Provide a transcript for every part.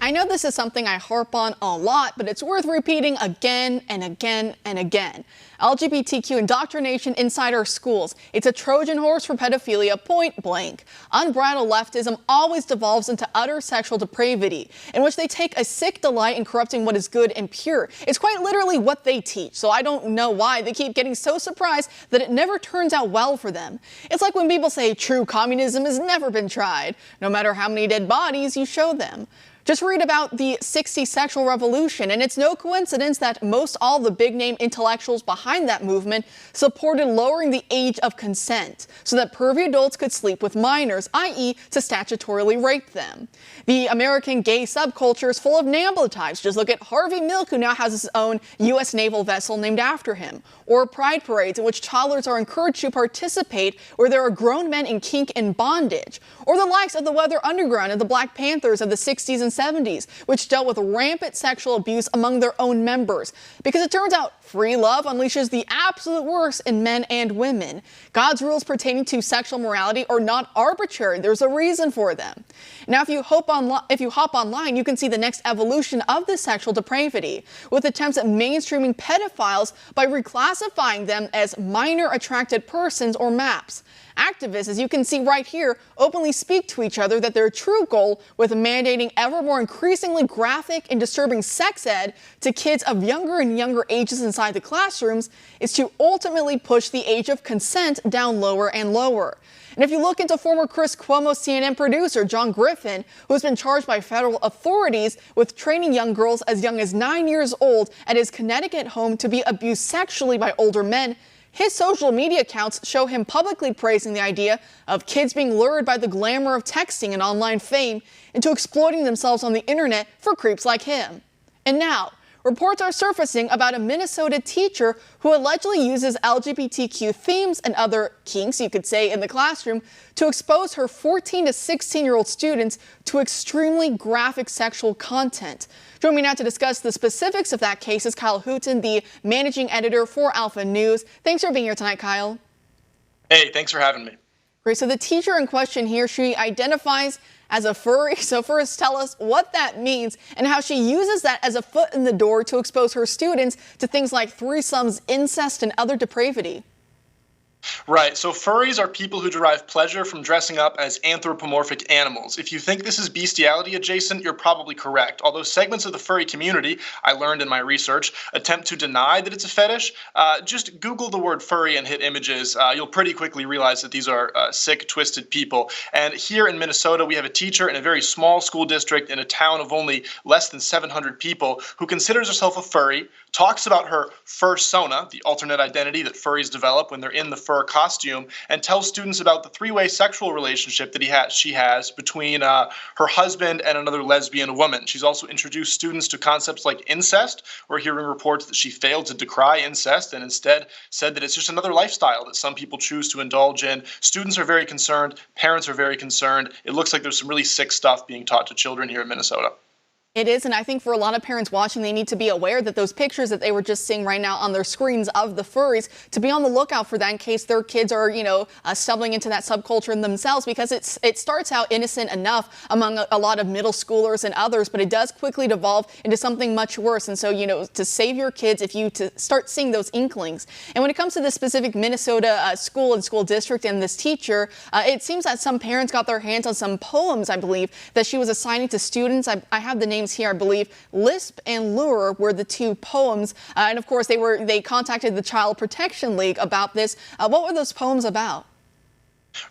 I know this is something I harp on a lot, but it's worth repeating again and again and again. LGBTQ indoctrination inside our schools. It's a Trojan horse for pedophilia, point blank. Unbridled leftism always devolves into utter sexual depravity, in which they take a sick delight in corrupting what is good and pure. It's quite literally what they teach, so I don't know why they keep getting so surprised that it never turns out well for them. It's like when people say true communism has never been tried, no matter how many dead bodies you show them. Just read about the 60s sexual revolution, and it's no coincidence that most all the big-name intellectuals behind that movement supported lowering the age of consent so that pervy adults could sleep with minors, i.e. to statutorily rape them. The American gay subculture is full of NAMBLA types. Just look at Harvey Milk, who now has his own U.S. naval vessel named after him, or pride parades in which toddlers are encouraged to participate where there are grown men in kink and bondage, or the likes of the Weather Underground and the Black Panthers of the 60s and 70s, which dealt with rampant sexual abuse among their own members. Because it turns out free love unleashes the absolute worst in men and women. God's rules pertaining to sexual morality are not arbitrary. There's a reason for them. Now, if you hop online, you can see the next evolution of this sexual depravity, with attempts at mainstreaming pedophiles by reclassifying them as minor attracted persons or MAPs. Activists, as you can see right here, openly speak to each other that their true goal with mandating ever more increasingly graphic and disturbing sex ed to kids of younger and younger ages inside the classrooms is to ultimately push the age of consent down lower and lower. And if you look into former Chris Cuomo CNN producer John Griffin, who has been charged by federal authorities with training young girls as young as 9 years old at his Connecticut home to be abused sexually by older men, his social media accounts show him publicly praising the idea of kids being lured by the glamour of texting and online fame into exploiting themselves on the internet for creeps like him. And now, reports are surfacing about a Minnesota teacher who allegedly uses LGBTQ themes and other kinks, you could say, in the classroom to expose her 14 to 16-year-old students to extremely graphic sexual content. Joining me now to discuss the specifics of that case is Kyle Hooton, the managing editor for Alpha News. Thanks for being here tonight, Kyle. Hey, thanks for having me. Great. So the teacher in question here, she identifies as a furry. So first, tell us what that means and how she uses that as a foot in the door to expose her students to things like threesomes, incest, and other depravity. Right, so furries are people who derive pleasure from dressing up as anthropomorphic animals. If you think this is bestiality adjacent, you're probably correct. Although segments of the furry community, I learned in my research, attempt to deny that it's a fetish, just Google the word furry and hit images. You'll pretty quickly realize that these are sick, twisted people. And here in Minnesota, we have a teacher in a very small school district in a town of only less than 700 people who considers herself a furry, talks about her fursona, the alternate identity that furries develop when they're in the fur costume, and tells students about the three-way sexual relationship that she has between her husband and another lesbian woman. She's also introduced students to concepts like incest. We're hearing reports that she failed to decry incest and instead said that it's just another lifestyle that some people choose to indulge in. Students are very concerned. Parents are very concerned. It looks like there's some really sick stuff being taught to children here in Minnesota. It is, and I think for a lot of parents watching, they need to be aware that those pictures that they were just seeing right now on their screens of the furries, to be on the lookout for that in case their kids are, stumbling into that subculture in themselves, because it starts out innocent enough among a lot of middle schoolers and others, but it does quickly devolve into something much worse. And so, to save your kids if you to start seeing those inklings. And when it comes to this specific Minnesota school and school district and this teacher, it seems that some parents got their hands on some poems, I believe, that she was assigning to students. I have the name here, I believe. Lisp and Lure were the two poems, and of course they contacted the Child Protection League about this. What were those poems about?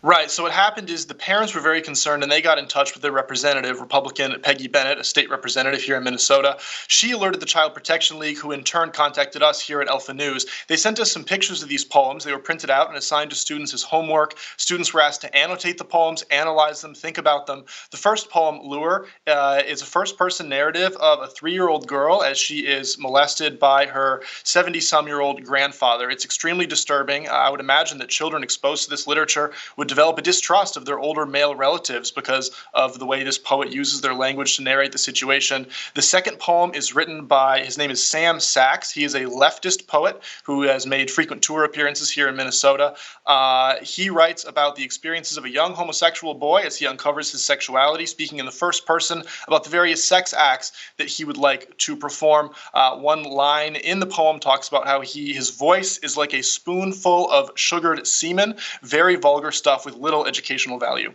Right. So what happened is the parents were very concerned, and they got in touch with their representative, Republican Peggy Bennett, a state representative here in Minnesota. She alerted the Child Protection League, who in turn contacted us here at Alpha News. They sent us some pictures of these poems. They were printed out and assigned to students as homework. Students were asked to annotate the poems, analyze them, think about them. The first poem, Lure, is a first-person narrative of a 3-year-old girl as she is molested by her 70-some-year-old grandfather. It's extremely disturbing. I would imagine that children exposed to this literature would develop a distrust of their older male relatives because of the way this poet uses their language to narrate the situation. The second poem is written by, his name is Sam Sachs. He is a leftist poet who has made frequent tour appearances here in Minnesota. He writes about the experiences of a young homosexual boy as he uncovers his sexuality, speaking in the first person about the various sex acts that he would like to perform. One line in the poem talks about how his voice is like a spoonful of sugared semen, very vulgar stuff with little educational value.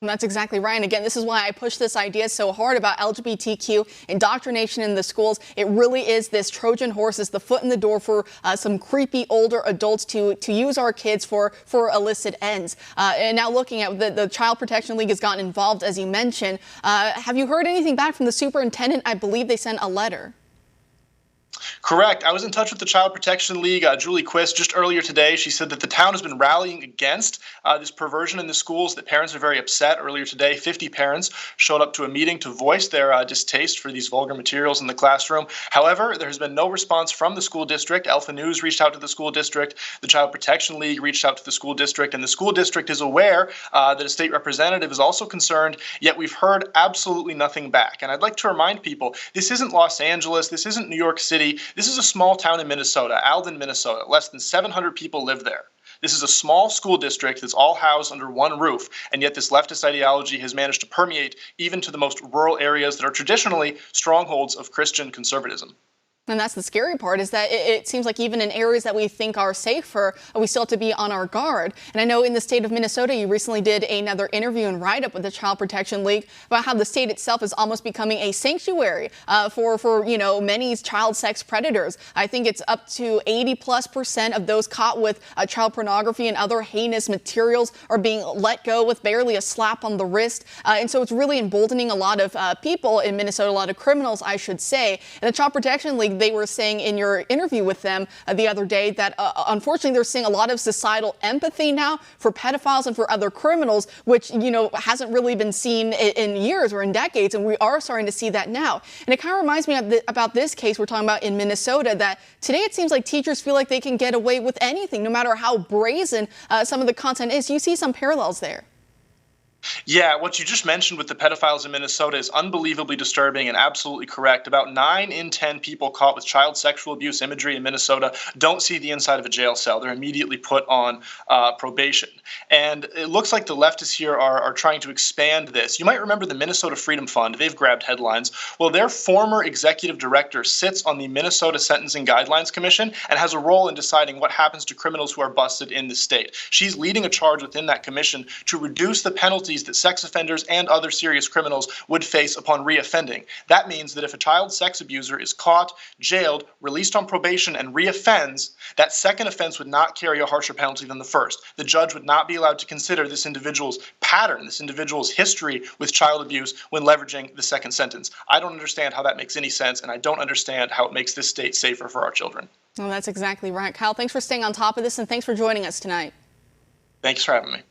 And that's exactly right. And again, this is why I push this idea so hard about LGBTQ indoctrination in the schools. It really is this Trojan horse, is the foot in the door for some creepy older adults to use our kids for illicit ends. And now looking at the Child Protection League has gotten involved, as you mentioned. Have you heard anything back from the superintendent? I believe they sent a letter. Correct. I was in touch with the Child Protection League, Julie Quist, just earlier today. She said that the town has been rallying against this perversion in the schools, that parents are very upset. Earlier today, 50 parents showed up to a meeting to voice their distaste for these vulgar materials in the classroom. However, there has been no response from the school district. Alpha News reached out to the school district. The Child Protection League reached out to the school district, and the school district is aware that a state representative is also concerned, yet we've heard absolutely nothing back. And I'd like to remind people, this isn't Los Angeles, this isn't New York City, this is a small town in Minnesota, Alden, Minnesota. Less than 700 people live there. This is a small school district that's all housed under one roof, and yet this leftist ideology has managed to permeate even to the most rural areas that are traditionally strongholds of Christian conservatism. And that's the scary part, is that it seems like even in areas that we think are safer, we still have to be on our guard. And I know in the state of Minnesota, you recently did another interview and write-up with the Child Protection League about how the state itself is almost becoming a sanctuary for many child sex predators. I think it's up to 80+% of those caught with child pornography and other heinous materials are being let go with barely a slap on the wrist. And so it's really emboldening a lot of people in Minnesota, a lot of criminals, I should say. And the Child Protection League, they were saying in your interview with them the other day that unfortunately they're seeing a lot of societal empathy now for pedophiles and for other criminals, which hasn't really been seen in years or in decades, and we are starting to see that now. And it kind of reminds me about this case we're talking about in Minnesota, that today it seems like teachers feel like they can get away with anything, no matter how brazen some of the content is. You see some parallels there. Yeah, what you just mentioned with the pedophiles in Minnesota is unbelievably disturbing and absolutely correct. About 9 in 10 people caught with child sexual abuse imagery in Minnesota don't see the inside of a jail cell. They're immediately put on probation. And it looks like the leftists here are trying to expand this. You might remember the Minnesota Freedom Fund. They've grabbed headlines. Well, their former executive director sits on the Minnesota Sentencing Guidelines Commission and has a role in deciding what happens to criminals who are busted in the state. She's leading a charge within that commission to reduce the penalties that sex offenders and other serious criminals would face upon reoffending. That means that if a child sex abuser is caught, jailed, released on probation, and reoffends, that second offense would not carry a harsher penalty than the first. The judge would not be allowed to consider this individual's pattern, this individual's history with child abuse when leveraging the second sentence. I don't understand how that makes any sense, and I don't understand how it makes this state safer for our children. Well, that's exactly right. Kyle, thanks for staying on top of this, and thanks for joining us tonight. Thanks for having me.